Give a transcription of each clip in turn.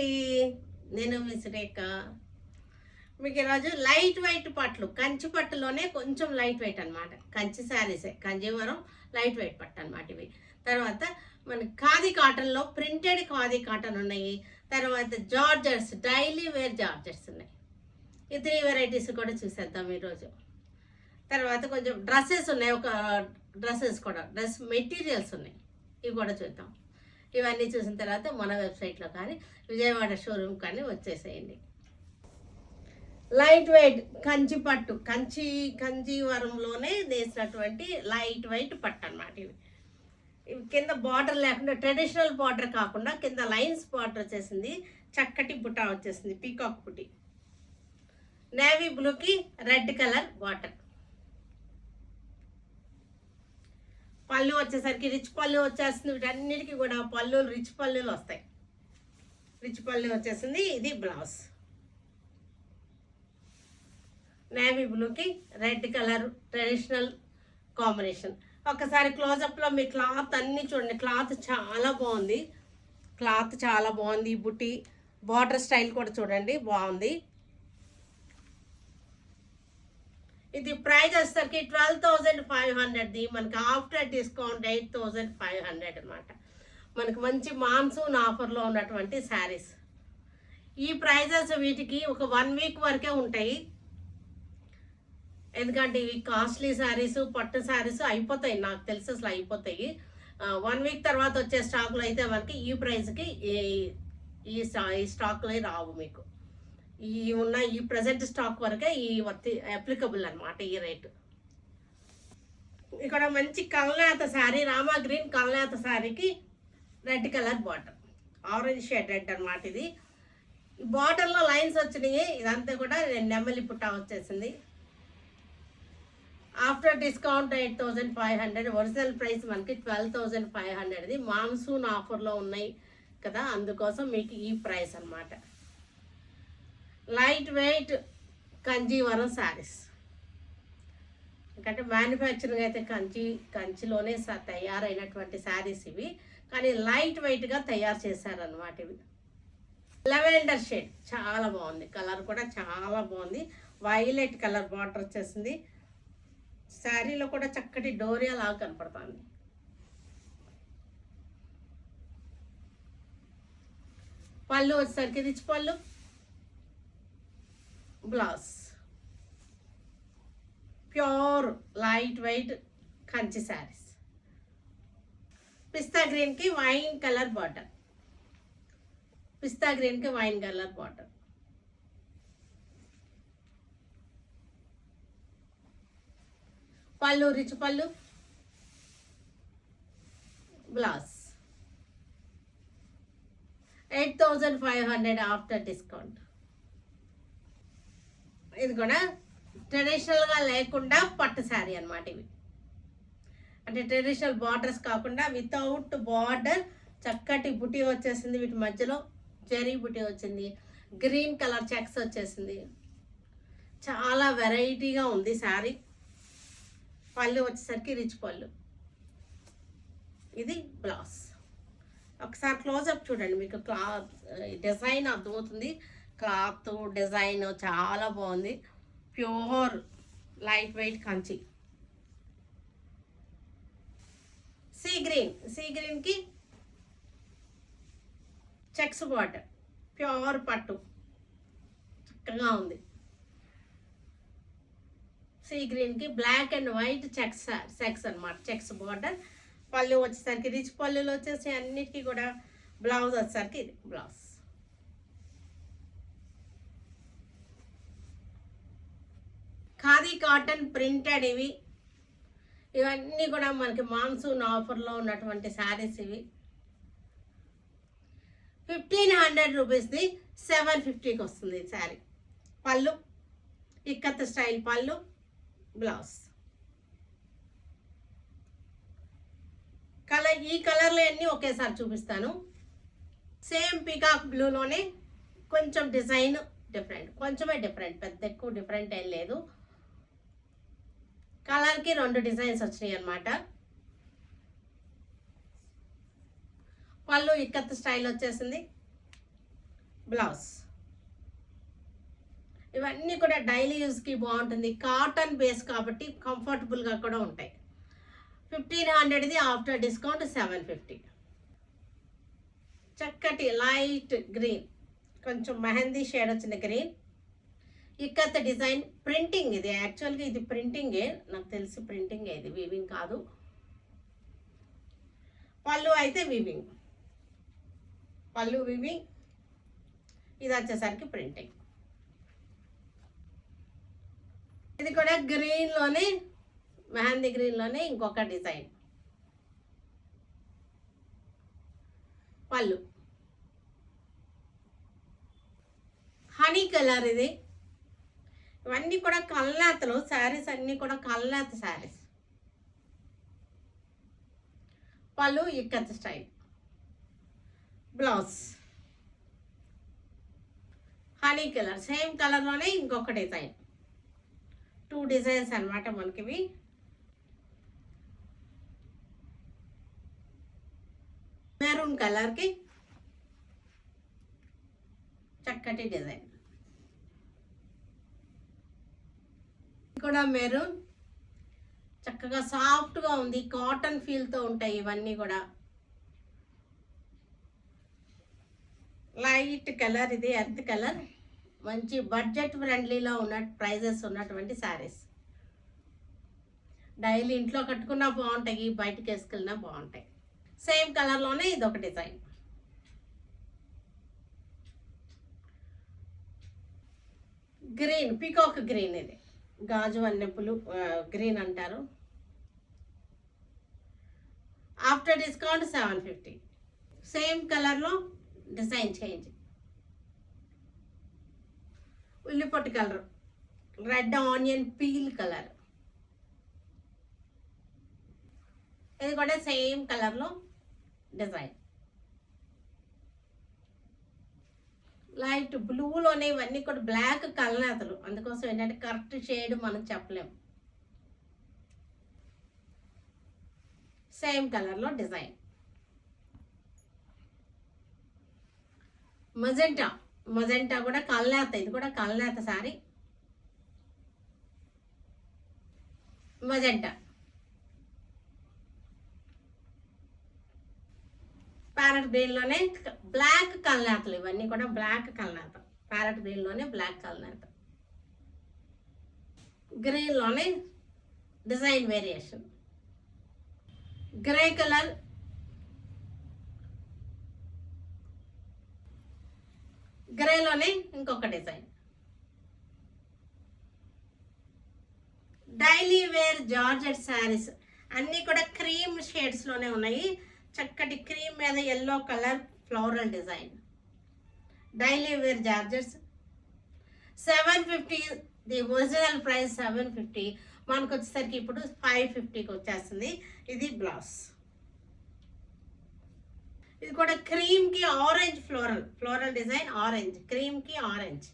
అండి, నేను విసిరేక మీకు ఈరోజు లైట్ వెయిట్ పట్లు, కంచి పట్టులోనే కొంచెం లైట్ వెయిట్ అనమాట. కంచి శారీసే, కంజీవరం లైట్ వెయిట్ పట్టు అనమాట ఇవి. తర్వాత మన ఖాదీ కాటన్లో ప్రింటెడ్ ఖాదీ కాటన్ ఉన్నాయి. తర్వాత జార్జర్స్, డైలీ వేర్ జార్జర్స్ ఉన్నాయి. ఈ 3 వెరైటీస్ కూడా చూసేద్దాం ఈరోజు. తర్వాత కొంచెం డ్రెస్సెస్ ఉన్నాయి, ఒక డ్రెస్సెస్ కూడా డ్రెస్ మెటీరియల్స్ ఉన్నాయి, ఇవి కూడా చూద్దాం. ఇవన్నీ చూసిన తర్వాత మన వెబ్సైట్లో కానీ విజయవాడ షోరూమ్ కానీ వచ్చేసేయండి. లైట్ వెయిట్ కంచి పట్టు, కంజీవరంలోనే నేసినటువంటి లైట్ వెయిట్ పట్టు అన్నమాట ఇవి. ఇవి కింద బార్డర్ లేకుండా, ట్రెడిషనల్ బార్డర్ కాకుండా కింద లైన్స్ బార్డర్ వచ్చేసింది, చక్కటి బుటా వచ్చేసింది, పీకాక్ బుటీ. నేవీ బ్లూకి రెడ్ కలర్ బార్డర్. పళ్ళు వచ్చేసరికి రిచ్ పళ్ళు వచ్చేస్తుంది. వీటన్నిటికీ కూడా పళ్ళులు రిచ్ పళ్ళులు వస్తాయి. రిచ్ పళ్ళు వచ్చేసింది. ఇది బ్లౌజ్. నేవీ బ్లూకి రెడ్ కలర్ ట్రెడిషనల్ కాంబినేషన్. ఒకసారి క్లోజప్లో మీ క్లాత్ అన్నీ చూడండి. క్లాత్ చాలా బాగుంది, క్లాత్ చాలా బాగుంది. బుట్టి బార్డర్ స్టైల్ కూడా చూడండి, బాగుంది. ఇది ప్రైస్ వచ్చేసరికి 12,500. మనకి ఆఫ్టర్ డిస్కౌంట్ 8,500 అనమాట. మనకి మంచి మాన్సూన్ ఆఫర్లో ఉన్నటువంటి శారీస్. ఈ ప్రైజెస్ వీటికి ఒక 1 వీక్ వరకే ఉంటాయి. ఎందుకంటే ఇవి కాస్ట్లీ శారీస్, పట్టు శారీస్ అయిపోతాయి, నాకు తెలిసి అసలు అయిపోతాయి. 1 వీక్ తర్వాత వచ్చే స్టాక్లు అయితే మనకి ఈ ప్రైస్కి ఈ స్టాక్లో రావు. మీకు ఈ ప్రజెంట్ స్టాక్ వరకే ఈ అప్లికబుల్ అనమాట ఈ రేటు. ఇక్కడ మంచి కల్నేత శారీ, రామా గ్రీన్ కల్నేత శారీకి red colour border, orange shade red అనమాట. ఇది బార్డర్లో లైన్స్ వచ్చినాయి. ఇదంతా కూడా నెమ్మలి పుట్టా వచ్చేసింది. After discount 8,500. ఒరిజినల్ ప్రైస్ మనకి 12,500. మాన్సూన్ ఆఫర్లో ఉన్నాయి కదా, అందుకోసం మీకు ఈ ప్రైస్ అనమాట. Light weight Kanjeevaram saris. ఎందుకంటే మ్యానుఫ్యాక్చరింగ్ అయితే కంచిలోనే తయారైనటువంటి శారీస్ ఇవి, కానీ లైట్ వెయిట్గా తయారు చేశారనమాట ఇవి. లెవెండర్ షేడ్ చాలా బాగుంది, కలర్ కూడా చాలా బాగుంది. వైలెట్ కలర్ బార్డర్ వచ్చేసింది. శారీలో కూడా చక్కటి డోరియా లాగా కనపడుతుంది. పళ్ళు వచ్చేసరికి రిచ్ పళ్ళు, blouse pure light weight Kanchi sarees. పిస్తా గ్రీన్కి వైన్ కలర్ బార్డర్, పిస్తా గ్రీన్కి వైన్ కలర్ బార్డర్. పళ్ళు రిచ్ పళ్ళు, బ్లౌజ్ 8,500 ఆఫ్టర్ డిస్కౌంట్. ఇది కూడా ట్రెడిషనల్గా లేకుండా పట్టు శారీ అనమాట ఇవి. అంటే ట్రెడిషనల్ బార్డర్స్ కాకుండా వితౌట్ బార్డర్ చక్కటి బుటీ వచ్చేసింది. వీటి మధ్యలో జెరీ బుటీ వచ్చింది, గ్రీన్ కలర్ చెక్స్ వచ్చేసింది. చాలా వెరైటీగా ఉంది శారీ. పళ్ళు వచ్చేసరికి రిచ్ పళ్ళు. ఇది బ్లౌజ్. ఒకసారి క్లోజప్ చూడండి, మీకు క్లాత్ డిజైన్ అర్థమవుతుంది. క్లాత్ డిజైన్ చాలా బాగుంది. Pure light weight Kanchi. Sea గ్రీన్కి చెక్స్ బార్డర్, ప్యూర్ పట్టు చక్కగా ఉంది. సీ గ్రీన్కి బ్లాక్ అండ్ వైట్ చెక్స్ అనమాట, చెక్స్ బార్డర్. పళ్ళు వచ్చేసరికి రిచ్ పళ్ళులు వచ్చేసి అన్నిటికీ కూడా. బ్లౌజ్ వచ్చేసరికి ఇది బ్లౌజ్. ఖాదీ కాటన్ ప్రింటెడ్ ఇవన్నీ కూడా మనకి మాన్సూన్ ఆఫర్లో ఉన్నటువంటి శారీస్ ఇవి. 1,500 రూపీస్ది 750కి వస్తుంది శారీ. పళ్ళు ఇక్కత్ స్టైల్ పళ్ళు, బ్లౌజ్. ఈ కలర్లు అన్నీ ఒకేసారి చూపిస్తాను. సేమ్ పీకాక్ బ్లూలోనే కొంచెం డిజైన్ డిఫరెంట్, కొంచెమే డిఫరెంట్, పెద్ద ఎక్కువ డిఫరెంట్ ఏం లేదు. కలర్కి 2 డిజైన్స్ వచ్చినాయి అన్నమాట. పళ్ళు ఇక్కత్ స్టైల్ వచ్చేసింది. బ్లౌజ్. ఇవన్నీ కూడా డైలీ యూస్కి బాగుంటుంది. కాటన్ బేస్ కాబట్టి కంఫర్టబుల్గా కూడా ఉంటాయి. 1500ది ఆఫ్టర్ డిస్కౌంట్ 750. చక్కటి లైట్ గ్రీన్, కొంచెం మెహందీ షేడ్ వచ్చిన గ్రీన్, ఇక్కత్ డిజైన్, ప్రింటింగ్. ఇది యాక్చువల్గా ఇది ప్రింటింగే, నాకు తెలిసి ప్రింటింగే, ఇది వీవింగ్ కాదు. పళ్ళు అయితే వీవింగ్, పళ్ళు వీవింగ్, ఇది వచ్చేసరికి ప్రింటింగ్. ఇది కూడా గ్రీన్లోనే, మెహందీ గ్రీన్లోనే ఇంకొక డిజైన్. పళ్ళు హనీ కలర్. ఇది ఇవన్నీ కూడా కల్నేతలు శారీస్, అన్నీ కూడా కల్నేత శారీస్. పళ్ళు ikat style, blouse honey colour, same కలర్లోనే ఇంకొక డిజైన్. 2 డిజైన్స్ అన్నమాట మనకివి. మెరూన్ కలర్కి చక్కటి డిజైన్, కూడా మెరూన్, చక్కగా సాఫ్ట్గా ఉంది, కాటన్ ఫీల్తో ఉంటాయి ఇవన్నీ కూడా. లైట్ కలర్, ఇది ఎర్త్ కలర్, మంచి బడ్జెట్ ఫ్రెండ్లీలో ఉన్న ప్రైజెస్ ఉన్నటువంటి శారీస్. డైలీ ఇంట్లో కట్టుకున్నా బాగుంటాయి, బయటకు వేసుకెళ్ళినా బాగుంటాయి. సేమ్ కలర్లోనే ఇది ఒక డిజైన్. గ్రీన్, పీకాక్ గ్రీన్, ఇది గాజు అన్నెప్పులు గ్రీన్ అంటారు. After discount 750. సేమ్ కలర్లో డిజైన్ చేంజ్. ఉల్లిపొట్టు colour, red onion peel colour, ఇది కూడా సేమ్ కలర్లో డిజైన్. లైట్ బ్లూలోనే ఇవన్నీ కూడా బ్లాక్ కలనేతలు, అందుకోసం ఏంటంటే కరెక్ట్ షేడ్ మనం చెప్పలేము. సేమ్ కలర్లో డిజైన్. మజెంటా, మజెంటా కూడా కల్నేత, ఇది కూడా కల్నేత సారీ. మజెంటా, ప్యారెట్ గ్రీన్లోనే బ్లాక్ కల్నేతలు, ఇవన్నీ కూడా బ్లాక్ కల్నేత. ప్యారెట్ గ్రీన్లోనే బ్లాక్ కల్నేత, గ్రీన్లోనే డిజైన్ వేరియేషన్. గ్రే కలర్, గ్రేలోనే ఇంకొక design. Daily wear georgette sarees అన్నీ కూడా క్రీమ్ షేడ్స్లోనే ఉన్నాయి. చక్కటి క్రీమ్ మీద yellow colour floral design. Daily wear georgettes 750. The original price 750, మనకు వచ్చేసరికి ఇప్పుడు 550కి వచ్చేస్తుంది. ఇది బ్లౌజ్. ఇది కూడా క్రీమ్కి orange floral, floral design, orange, క్రీమ్కి ఆరెంజ్.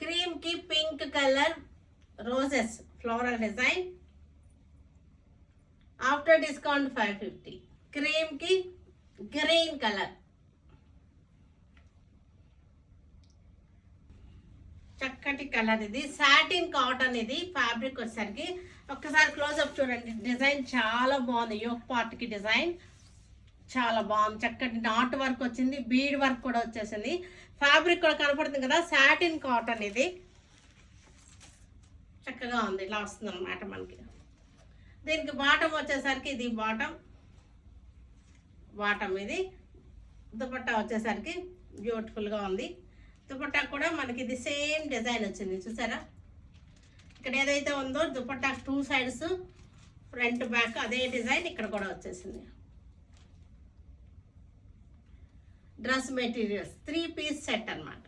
క్రీమ్కి pink colour roses floral design. After discount 550. క్రీమ్కి గ్రీన్ కలర్, చక్కటి కలర్. ఇది సాటిన్ కాటన్, ఇది ఫ్యాబ్రిక్ వచ్చేసరికి. ఒక్కసారి క్లోజ్అప్ చూడండి, డిజైన్ చాలా బాగుంది. యోక్ పార్ట్కి డిజైన్ చాలా బాగుంది, చక్కటి నాట్ వర్క్ వచ్చింది, బీడ్ వర్క్ కూడా వచ్చేసింది. ఫ్యాబ్రిక్ కూడా కనపడుతుంది కదా, సాటిన్ కాటన్. ఇది చక్కగా ఉంది, ఇలా వస్తుంది అన్నమాట మనకి. దీనికి బాటమ్ వచ్చేసరికి ఇది బాటమ్, బాటమ్ ఇది. దుపట్టా వచ్చేసరికి బ్యూటిఫుల్గా ఉంది. దుపట్టా కూడా మనకి ఇది సేమ్ డిజైన్ వచ్చింది, చూసారా? ఇక్కడ ఏదైతే ఉందో దుపట్టా 2 సైడ్స్ ఫ్రంట్ బ్యాక్ అదే డిజైన్ ఇక్కడ కూడా వచ్చేసింది. డ్రెస్ మెటీరియల్స్ 3 పీస్ సెట్ అన్నమాట.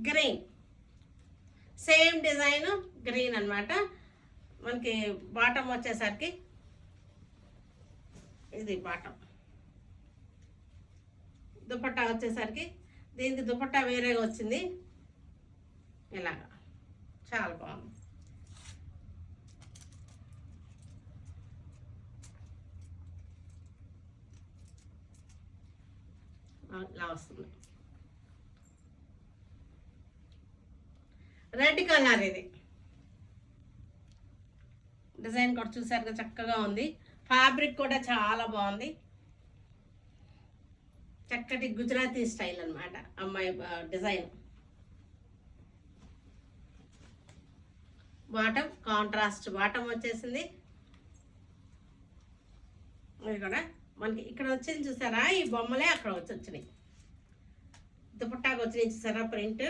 గ్రీన్, సేమ్ డిజైన్ గ్రీన్ అన్నమాట. మనకి బాటమ్ వచ్చేసరికి ఇది బాటమ్. దుపట్టా వచ్చేసరికి దీనికి దుపట్టా వేరేగా వచ్చింది, ఇలాగా చాలా బాగుంది. ఇలా వస్తుంది. రెడ్ కలర్ ఇది డిజైన్ కూడా చూసారుగా చక్కగా ఉంది. ఫ్యాబ్రిక్ కూడా చాలా బాగుంది. చక్కటి గుజరాతీ స్టైల్ అన్నమాట అమ్మాయి డిజైన్. బాటమ్ కాంట్రాస్ట్ బాటమ్ వచ్చేసింది. ఇది కూడా మనకి ఇక్కడ వచ్చింది చూసారా, ఈ బొమ్మలే అక్కడ వచ్చినాయి. దుపట్టాకు వచ్చినాయి చూసారా ప్రింట్,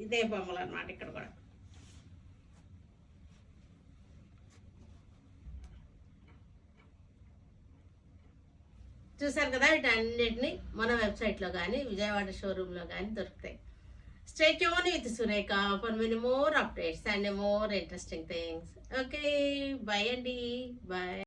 ఇదే బొమ్మలు అన్నమాట. ఇక్కడ కూడా చూసారు కదా, వీటన్నిటిని మన వెబ్సైట్లో కానీ విజయవాడ షోరూంలో కానీ దొరుకుతాయి. Stay tuned with Sureka for many more updates and more interesting things. Okay, bye Andy. Bye.